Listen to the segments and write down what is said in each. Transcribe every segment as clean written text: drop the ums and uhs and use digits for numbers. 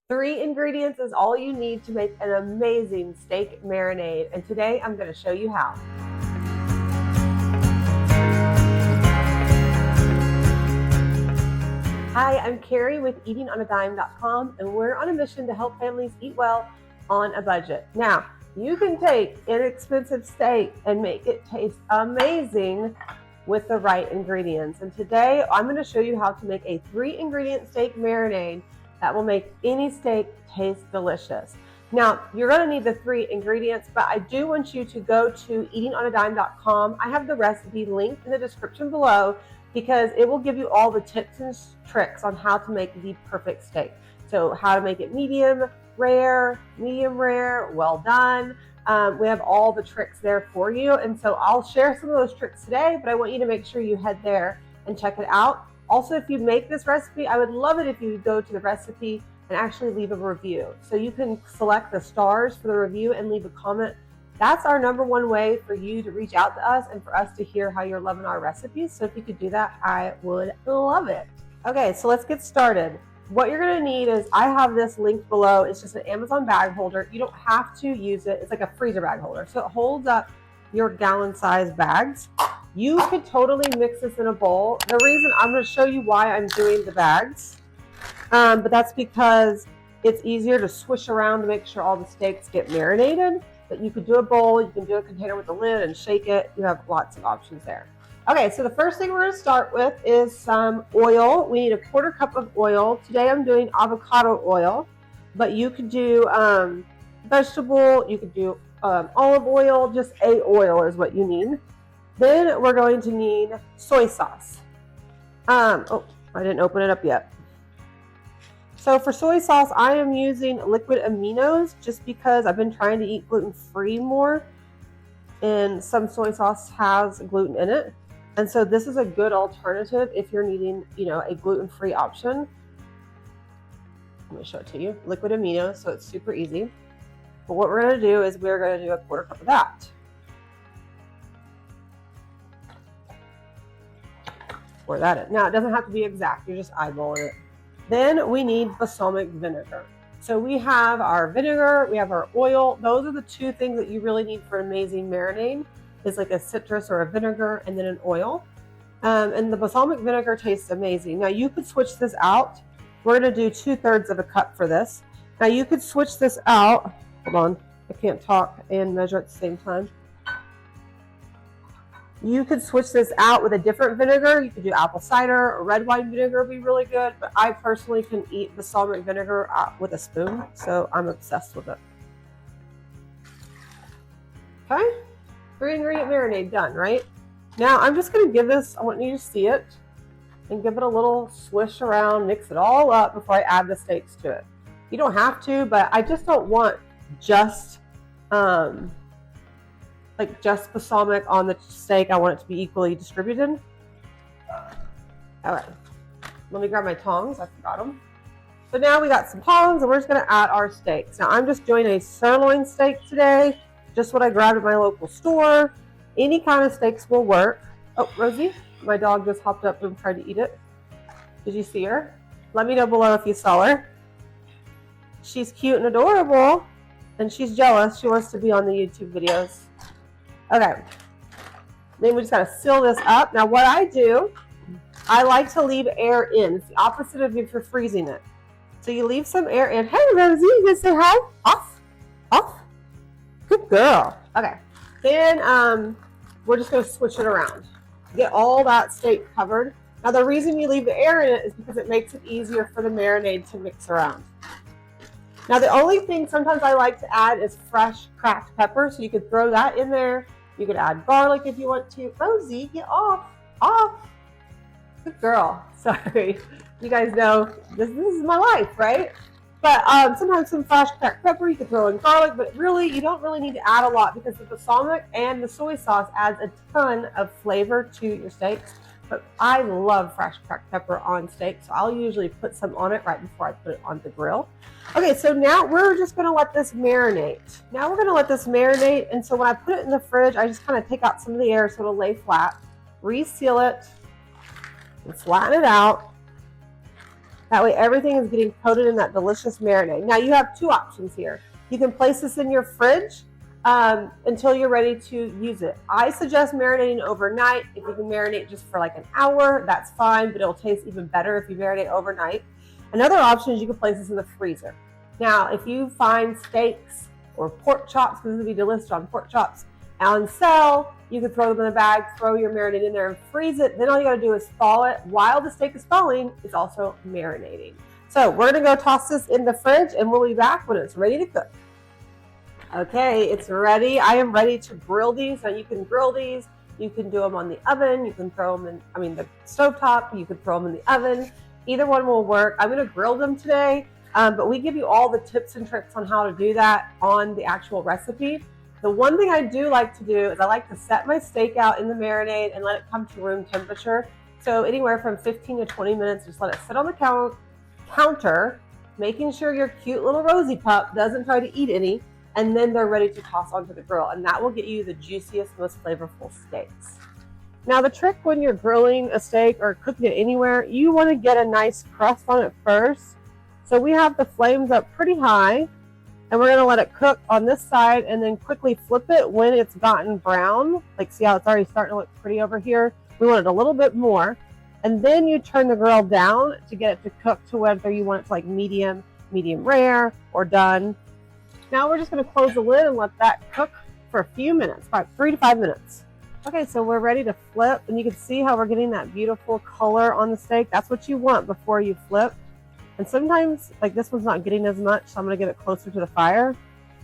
3 ingredients is all you need to make an amazing steak marinade, and today I'm going to show you how. Hi, I'm Carrie with eatingonadime.com, and we're on a mission to help families eat well on a budget. Now, you can take inexpensive steak and make it taste amazing with the right ingredients. And today I'm going to show you how to make a 3-ingredient steak marinade that will make any steak taste delicious. Now, you're going to need the 3 ingredients, but I do want you to go to eatingonadime.com. I have the recipe linked in the description below because it will give you all the tips and tricks on how to make the perfect steak. So how to make it medium rare, well done. We have all the tricks there for you. And so I'll share some of those tricks today, but I want you to make sure you head there and check it out. Also, if you make this recipe, I would love it if you would go to the recipe and actually leave a review. So you can select the stars for the review and leave a comment. That's our #1 way for you to reach out to us and for us to hear how you're loving our recipes. So if you could do that, I would love it. Okay, so let's get started. What you're gonna need is, I have this linked below. It's just an Amazon bag holder. You don't have to use it. It's like a freezer bag holder. So it holds up your gallon-sized bags. You could totally mix this in a bowl. The reason I'm going to show you why I'm doing the bags, but that's because it's easier to swish around to make sure all the steaks get marinated. But you could do a bowl, you can do a container with a lid and shake it. You have lots of options there. Okay, so the first thing we're going to start with is some oil. We need a 1/4 cup of oil. Today I'm doing avocado oil, but you could do vegetable, you could do olive oil. Just a oil is what you need. Then we're going to need soy sauce. Oh, I didn't open it up yet. So for soy sauce, I am using liquid aminos just because I've been trying to eat gluten-free more, and some soy sauce has gluten in it. And so this is a good alternative if you're needing, a gluten-free option. I'm going to show it to you. Liquid aminos, so it's super easy. But what we're going to do is we're going to do a 1/4 cup of that. Pour that in. Now, it doesn't have to be exact. You're just eyeballing it. Then we need balsamic vinegar. So we have our vinegar, we have our oil. Those are the 2 things that you really need for an amazing marinade. Is like a citrus or a vinegar and then an oil. And the balsamic vinegar tastes amazing. Now, you could switch this out. We're going to do 2/3 of a cup for this. Now, you could switch this out. Hold on. I can't talk and measure at the same time. You could switch this out with a different vinegar. You could do apple cider or red wine vinegar would be really good. But I personally can eat balsamic vinegar with a spoon, so I'm obsessed with it. Okay, 3-ingredient marinade done, right? Now I'm just gonna give this, I want you to see it, and give it a little swish around, mix it all up before I add the steaks to it. You don't have to, but I just don't want just balsamic on the steak. I want it to be equally distributed. All right, let me grab my tongs. I forgot them. So now we got some tongs, and we're just going to add our steaks. Now I'm just doing a sirloin steak today, just what I grabbed at my local store. Any kind of steaks will work. Oh, Rosie, my dog just hopped up and tried to eat it. Did you see her? Let me know below if you saw her. She's cute and adorable, and she's jealous. She wants to be on the YouTube videos. Okay, then we just got to seal this up. Now what I do, I like to leave air in. It's the opposite of if you're freezing it. So you leave some air in. Hey Rosie, you gonna say hi? Off. Good girl. Okay, then we're just gonna switch it around. Get all that steak covered. Now the reason you leave the air in it is because it makes it easier for the marinade to mix around. Now the only thing sometimes I like to add is fresh cracked pepper, so you could throw that in there. You could add garlic if you want to. Rosie, get off. Good girl. Sorry. You guys know this is my life, right? But sometimes some fresh cracked pepper, you could throw in garlic, but really you don't really need to add a lot because the balsamic and the soy sauce adds a ton of flavor to your steaks. But I love fresh cracked pepper on steak, so I'll usually put some on it right before I put it on the grill. Okay, so now we're just going to let this marinate. And so when I put it in the fridge, I just kind of take out some of the air so it'll lay flat, reseal it, and flatten it out. That way everything is getting coated in that delicious marinade. Now you have two options here. You can place this in your fridge until you're ready to use it. I suggest marinating overnight. If you can marinate just for like an hour, that's fine, but it'll taste even better if you marinate overnight. Another option is you can place this in the freezer. Now, if you find steaks or pork chops, because this would be delicious on pork chops, on sale, you can throw them in a bag, throw your marinade in there and freeze it. Then all you gotta do is thaw it. While the steak is thawing, it's also marinating. So we're gonna go toss this in the fridge and we'll be back when it's ready to cook. Okay, it's ready. I am ready to grill these. Now you can grill these. You can do them on the oven. You can throw them in, the stovetop. You can throw them in the oven. Either one will work. I'm gonna grill them today, but we give you all the tips and tricks on how to do that on the actual recipe. The one thing I do like to do is I like to set my steak out in the marinade and let it come to room temperature. So anywhere from 15 to 20 minutes, just let it sit on the counter, making sure your cute little Rosie pup doesn't try to eat any, and then they're ready to toss onto the grill. And that will get you the juiciest, most flavorful steaks. Now the trick when you're grilling a steak or cooking it anywhere, you want to get a nice crust on it first. So we have the flames up pretty high. And we're going to let it cook on this side and then quickly flip it when it's gotten brown. Like, see how it's already starting to look pretty over here? We want it a little bit more. And then you turn the grill down to get it to cook to whether you want it to like medium, medium rare, or done. Now we're just going to close the lid and let that cook for a few minutes, about 3 to 5 minutes. Okay, so we're ready to flip. And you can see how we're getting that beautiful color on the steak. That's what you want before you flip. And sometimes, like this one's not getting as much, so I'm going to get it closer to the fire.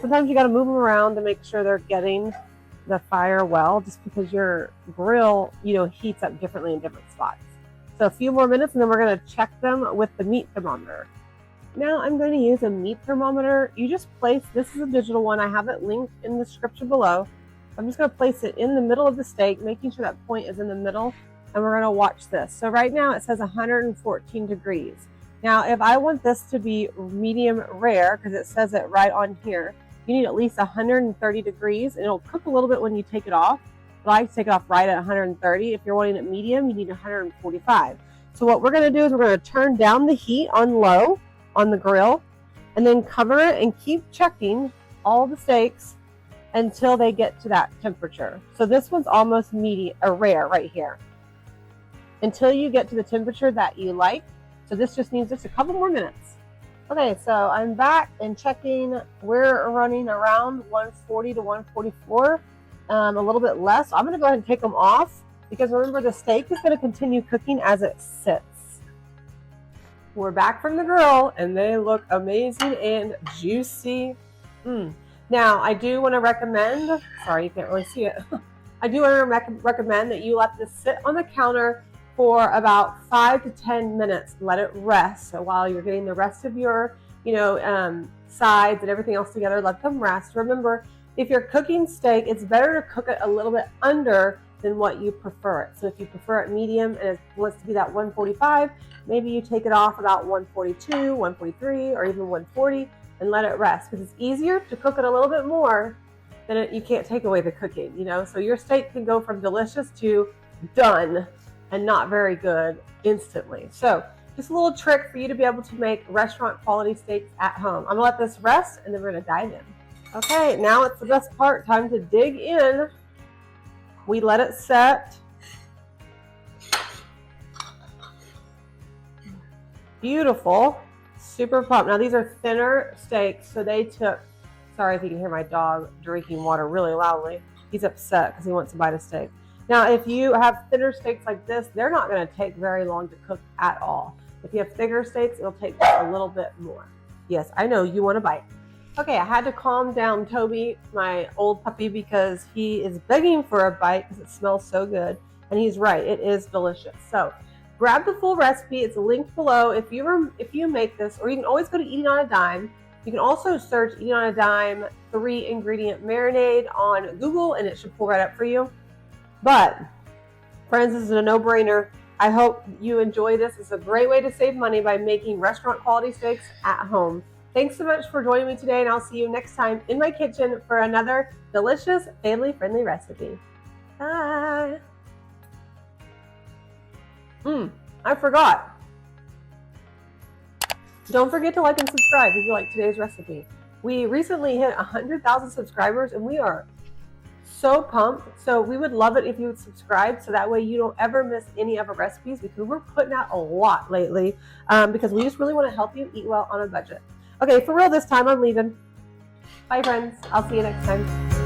Sometimes you got to move them around to make sure they're getting the fire well, just because your grill, heats up differently in different spots. So a few more minutes and then we're going to check them with the meat thermometer. Now I'm going to use a meat thermometer. You just place, this is a digital one. I have it linked in the description below. I'm just going to place it in the middle of the steak, making sure that point is in the middle. And we're going to watch this. So right now it says 114 degrees. Now, if I want this to be medium rare, because it says it right on here, you need at least 130 degrees, and it'll cook a little bit when you take it off. But I like to take it off right at 130. If you're wanting it medium, you need 145. So what we're going to do is we're going to turn down the heat on low on the grill, and then cover it and keep checking all the steaks until they get to that temperature. So this one's almost medium or rare right here. Until you get to the temperature that you like. So this just needs just a couple more minutes. Okay, so I'm back and checking. We're running around 140 to 144, a little bit less. So I'm gonna go ahead and take them off because remember the steak is gonna continue cooking as it sits. We're back from the grill and they look amazing and juicy. Now I do wanna recommend, sorry you can't really see it. I do wanna recommend that you let this sit on the counter for about 5 to 10 minutes. Let it rest. So while you're getting the rest of your, sides and everything else together, let them rest. Remember, if you're cooking steak, it's better to cook it a little bit under than what you prefer it. So if you prefer it medium and it wants to be that 145, maybe you take it off about 142, 143, or even 140 and let it rest because it's easier to cook it a little bit more than you can't take away the cooking, So your steak can go from delicious to done and not very good instantly. So just a little trick for you to be able to make restaurant quality steaks at home. I'm gonna let this rest and then we're gonna dive in. Okay, now it's the best part, time to dig in. We let it set. Beautiful, super plump. Now these are thinner steaks, so they took, sorry if you can hear my dog drinking water really loudly. He's upset because he wants to bite a steak. Now, if you have thinner steaks like this, they're not going to take very long to cook at all. If you have thicker steaks, it'll take just a little bit more. Yes, I know you want to bite. Okay, I had to calm down Toby, my old puppy, because he is begging for a bite because it smells so good. And he's right, it is delicious. So grab the full recipe. It's linked below. If you make this, or you can always go to Eating on a Dime. You can also search Eating on a Dime 3-ingredient marinade on Google, and it should pull right up for you. But friends, this is a no-brainer. I hope you enjoy this. It's a great way to save money by making restaurant quality steaks at home. Thanks so much for joining me today, and I'll see you next time in my kitchen for another delicious, family-friendly recipe. Bye. I forgot. Don't forget to like and subscribe if you like today's recipe. We recently hit 100,000 subscribers and we are so pumped. So we would love it if you would subscribe so that way you don't ever miss any of our recipes, because we're putting out a lot lately because we just really want to help you eat well on a budget. Okay, for real this time, I'm leaving. Bye friends, I'll see you next time.